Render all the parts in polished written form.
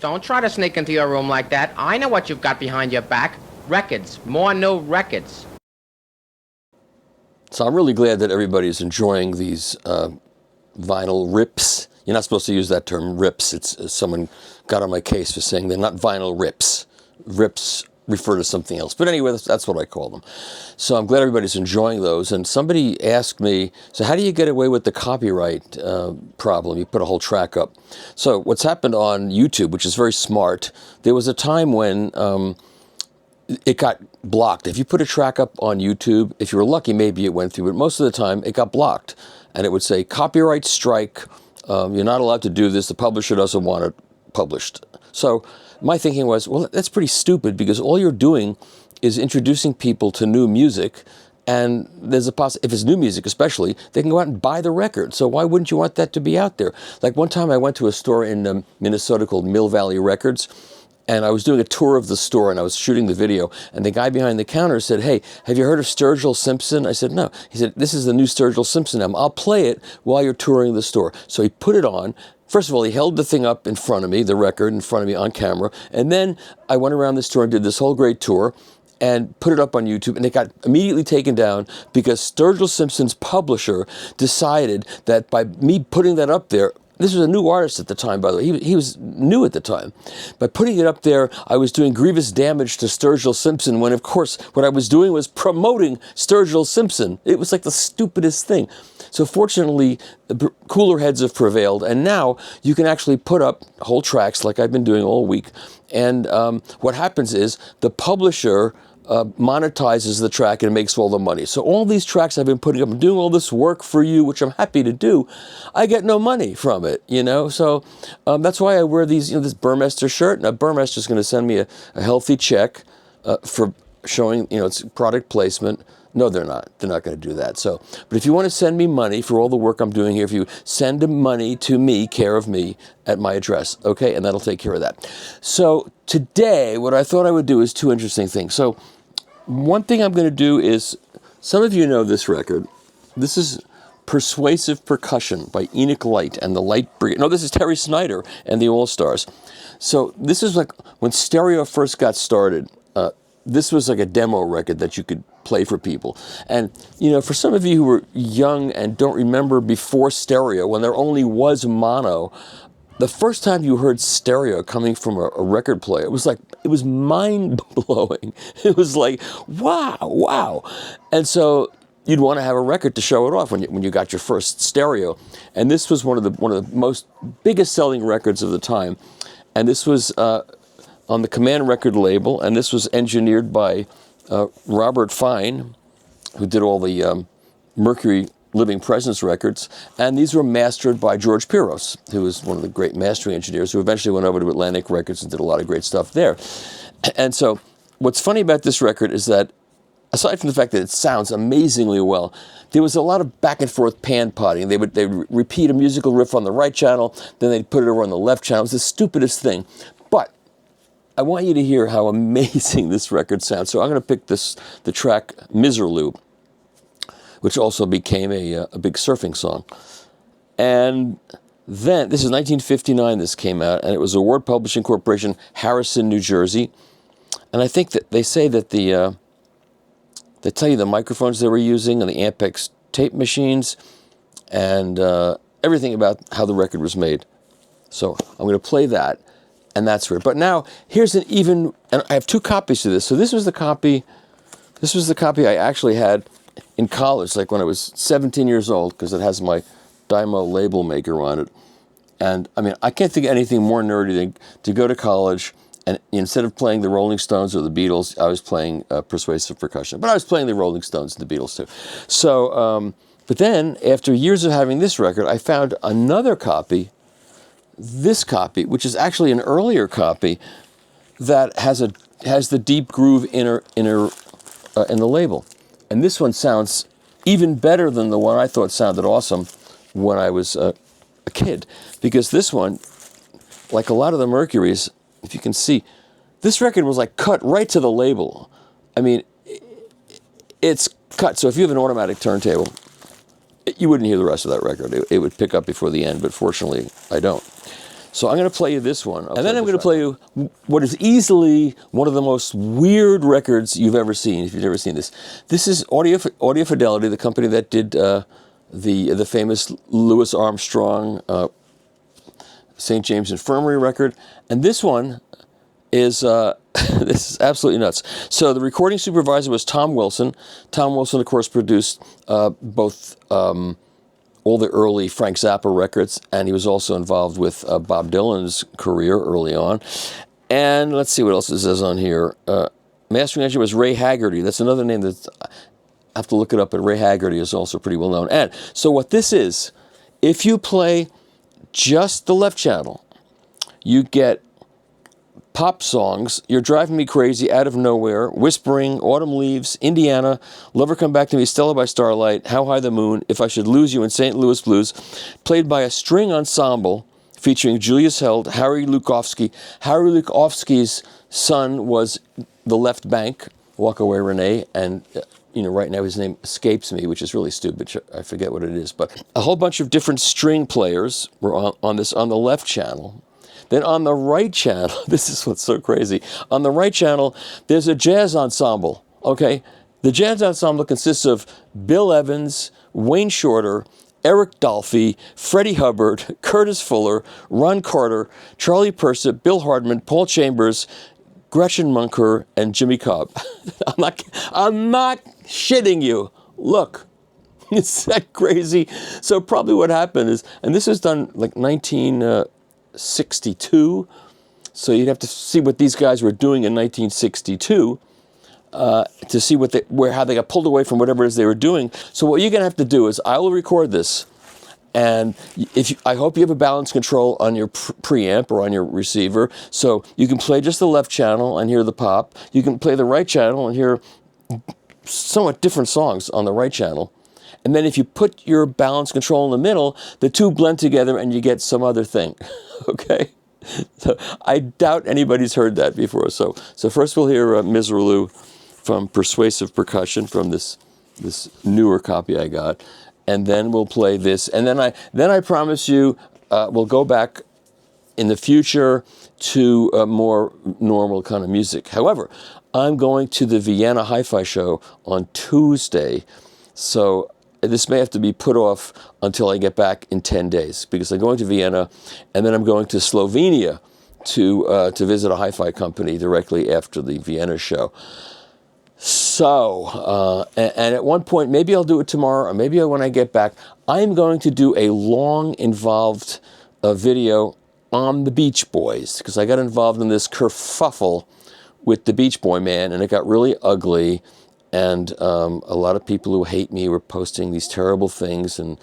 Don't try to sneak into your room like that. I know what you've got behind your back. Records. More new records. So I'm really glad that everybody's enjoying these vinyl rips. You're not supposed to use that term, rips. It's someone got on my case for saying they're not vinyl rips. Rips refer to something else. But anyway, that's what I call them. So I'm glad everybody's enjoying those. And somebody asked me, so how do you get away with the copyright problem? You put a whole track up. So what's happened on YouTube, which is very smart, there was a time when it got blocked. If you put a track up on YouTube, if you were lucky, maybe it went through, but most of the time it got blocked. And it would say, copyright strike, you're not allowed to do this, the publisher doesn't want it published. So my thinking was, well, that's pretty stupid, because all you're doing is introducing people to new music, and there's a if it's new music especially, they can go out and buy the record. So why wouldn't you want that to be out there? Like one time I went to a store in Minnesota called Mill Valley Records, and I was doing a tour of the store, and I was shooting the video, and the guy behind the counter said, hey, have you heard of Sturgill Simpson? I said, no. He said, this is the new Sturgill Simpson album. I'll play it while you're touring the store. So he put it on. First of all, he held the thing up in front of me, the record in front of me on camera, and then I went around the store and did this whole great tour and put it up on YouTube, and it got immediately taken down because Sturgill Simpson's publisher decided that by me putting that up there, this was a new artist at the time, by the way. He was new at the time. By putting it up there, I was doing grievous damage to Sturgill Simpson when, of course, what I was doing was promoting Sturgill Simpson. It was like the stupidest thing. So fortunately, the cooler heads have prevailed, and now you can actually put up whole tracks like I've been doing all week. And what happens is the publisher monetizes the track and makes all the money. So all these tracks I've been putting up and doing all this work for you, which I'm happy to do, I get no money from it, you know? So that's why I wear these, this Burmester shirt. Now Burmester's going to send me a healthy check for showing, it's product placement. No, they're not. They're not going to do that. So, but if you want to send me money for all the work I'm doing here, if you send money to me, care of me, at my address, okay? And that'll take care of that. So today, what I thought I would do is two interesting things. So one thing I'm going to do is, some of you know this record. This is Persuasive Percussion by Enoch Light and the Light Brigade. No, this is Terry Snyder and the All-Stars. So this is like when stereo first got started. This was like a demo record that you could play for people. And, for some of you who were young and don't remember before stereo, when there only was mono, the first time you heard stereo coming from a record player, it was mind-blowing. It was like, wow. And so you'd want to have a record to show it off when you got your first stereo. And this was one of the most biggest selling records of the time. And this was on the Command record label, and this was engineered by Robert Fine, who did all the Mercury Living Presence records, and these were mastered by George Piros, who was one of the great mastering engineers, who eventually went over to Atlantic Records and did a lot of great stuff there. And so what's funny about this record is that, aside from the fact that it sounds amazingly well, there was a lot of back and forth pan-potting. They would repeat a musical riff on the right channel, then they'd put it over on the left channel. It was the stupidest thing. But I want you to hear how amazing this record sounds. So I'm going to pick the track Miserlou, which also became a big surfing song. And then, this is 1959 this came out, and it was Award Publishing Corporation, Harrison, New Jersey. And I think that they say that they tell you the microphones they were using and the Ampex tape machines and everything about how the record was made. So I'm going to play that. And that's weird. But now, here's and I have two copies of this. So this was the copy I actually had in college, like when I was 17 years old, because it has my Dymo label maker on it. And I mean, I can't think of anything more nerdy than to go to college, and instead of playing the Rolling Stones or the Beatles, I was playing Persuasive Percussion. But I was playing the Rolling Stones and the Beatles too. So, but then, after years of having this record, I found another copy, this copy, which is actually an earlier copy that has the deep groove inner in the label, and this one sounds even better than the one I thought sounded awesome when I was a kid, because this one, like a lot of the Mercurys, if you can see, this record was like cut right to the label. I mean, it's cut. So if you have an automatic turntable, you wouldn't hear the rest of that record. It would pick up before the end, but fortunately, I don't. So I'm going to play you this one. And then I'm going to play you what is easily one of the most weird records you've ever seen, if you've never seen this. This is Audio Fidelity, the company that did the famous Louis Armstrong St. James Infirmary record. And this one is, this is absolutely nuts. So the recording supervisor was Tom Wilson. Tom Wilson, of course, produced both all the early Frank Zappa records, and he was also involved with Bob Dylan's career early on. And let's see what else it says on here. Mastering engineer was Ray Haggerty. That's another name that I have to look it up, but Ray Haggerty is also pretty well known. And so what this is, if you play just the left channel, you get pop songs, You're Driving Me Crazy, Out of Nowhere, Whispering, Autumn Leaves, Indiana, Lover Come Back to Me, Stella by Starlight, How High the Moon, If I Should Lose You, and St. Louis Blues, played by a string ensemble featuring Julius Held, Harry Lukowski. Harry Lukowski's son was the left bank, Walk Away Renee, and right now his name escapes me, which is really stupid. I forget what it is, but a whole bunch of different string players were on the left channel. Then on the right channel, this is what's so crazy. On the right channel, there's a jazz ensemble, okay? The jazz ensemble consists of Bill Evans, Wayne Shorter, Eric Dolphy, Freddie Hubbard, Curtis Fuller, Ron Carter, Charlie Persip, Bill Hardman, Paul Chambers, Gretchen Munker, and Jimmy Cobb. I'm not shitting you. Look. It's that crazy. So probably what happened is, and this was done like 1962, so you'd have to see what these guys were doing in 1962 to see how they got pulled away from whatever it is they were doing. So what you're going to have to do is I will record this, and I hope you have a balance control on your preamp or on your receiver, so you can play just the left channel and hear the pop. You can play the right channel and hear somewhat different songs on the right channel. And then if you put your balance control in the middle, the two blend together and you get some other thing, okay? So I doubt anybody's heard that before. So first we'll hear Miserlou from Persuasive Percussion from this newer copy I got. And then we'll play this. And then I promise you we'll go back in the future to a more normal kind of music. However, I'm going to the Vienna Hi-Fi show on Tuesday. So this may have to be put off until I get back in 10 days because I'm going to Vienna and then I'm going to Slovenia to visit a hi-fi company directly after the Vienna show. So, and at one point, maybe I'll do it tomorrow or maybe when I get back, I'm going to do a long involved video on the Beach Boys because I got involved in this kerfuffle with the Beach Boy man and it got really ugly. And a lot of people who hate me were posting these terrible things and,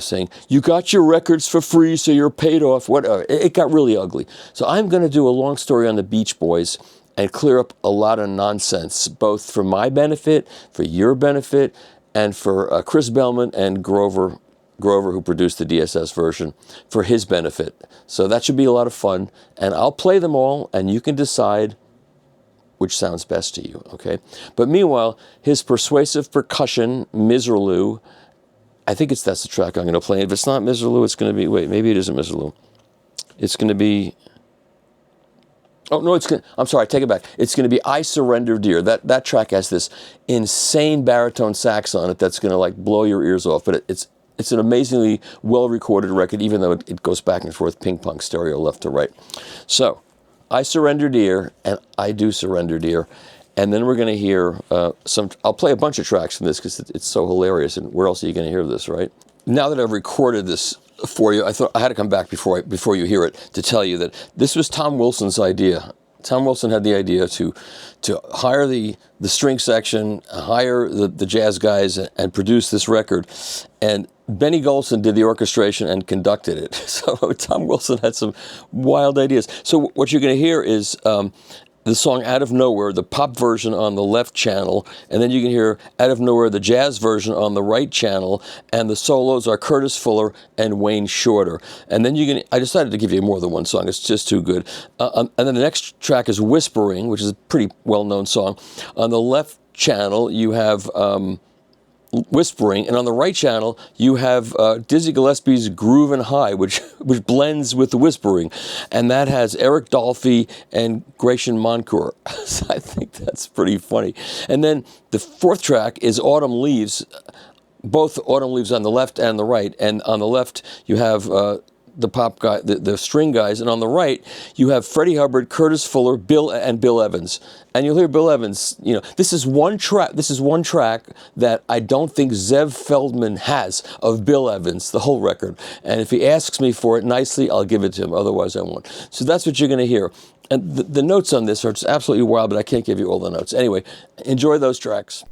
saying, you got your records for free, so you're paid off. Whatever. It got really ugly. So I'm going to do a long story on the Beach Boys and clear up a lot of nonsense, both for my benefit, for your benefit, and for Chris Bellman and Grover, who produced the DSS version, for his benefit. So that should be a lot of fun. And I'll play them all, and you can decide which sounds best to you, okay? But meanwhile, his Persuasive Percussion, Miserlou, I think that's the track I'm going to play. If it's not Miserlou, it's going to be, wait, maybe it isn't Miserlou. It's going to be, oh, no, I'm sorry, I take it back. It's going to be I Surrender Dear. That track has this insane baritone sax on it that's going to, like, blow your ears off. But it's an amazingly well-recorded record, even though it goes back and forth, ping-pong stereo, left to right. So, I Surrender Dear, and I Do Surrender Dear. And then we're going to hear I'll play a bunch of tracks from this because it's so hilarious. And where else are you going to hear this, right? Now that I've recorded this for you, I thought I had to come back before you hear it to tell you that this was Tom Wilson's idea. Tom Wilson had the idea to hire the string section, hire the jazz guys, and produce this record. And Benny Golson did the orchestration and conducted it. So Tom Wilson had some wild ideas. So what you're going to hear is the song Out of Nowhere, the pop version on the left channel, and then you can hear Out of Nowhere, the jazz version on the right channel, and the solos are Curtis Fuller and Wayne Shorter. And then I decided to give you more than one song, it's just too good. And then the next track is Whispering, which is a pretty well-known song. On the left channel, you have whispering, and on the right channel you have Dizzy Gillespie's Groovin' High, which blends with the whispering, and that has Eric Dolphy and Gratian Moncourt. So I think that's pretty funny. And then the fourth track is Autumn Leaves, both Autumn Leaves on the left and the right, and on the left you have the pop guy, the string guys, and on the right you have Freddie Hubbard, Curtis Fuller, Bill Evans, and you'll hear Bill Evans. You know, this is one track that I don't think Zev Feldman has of Bill Evans, the whole record. And if he asks me for it nicely, I'll give it to him. Otherwise, I won't. So that's what you're going to hear. And the notes on this are just absolutely wild, but I can't give you all the notes. Anyway, enjoy those tracks.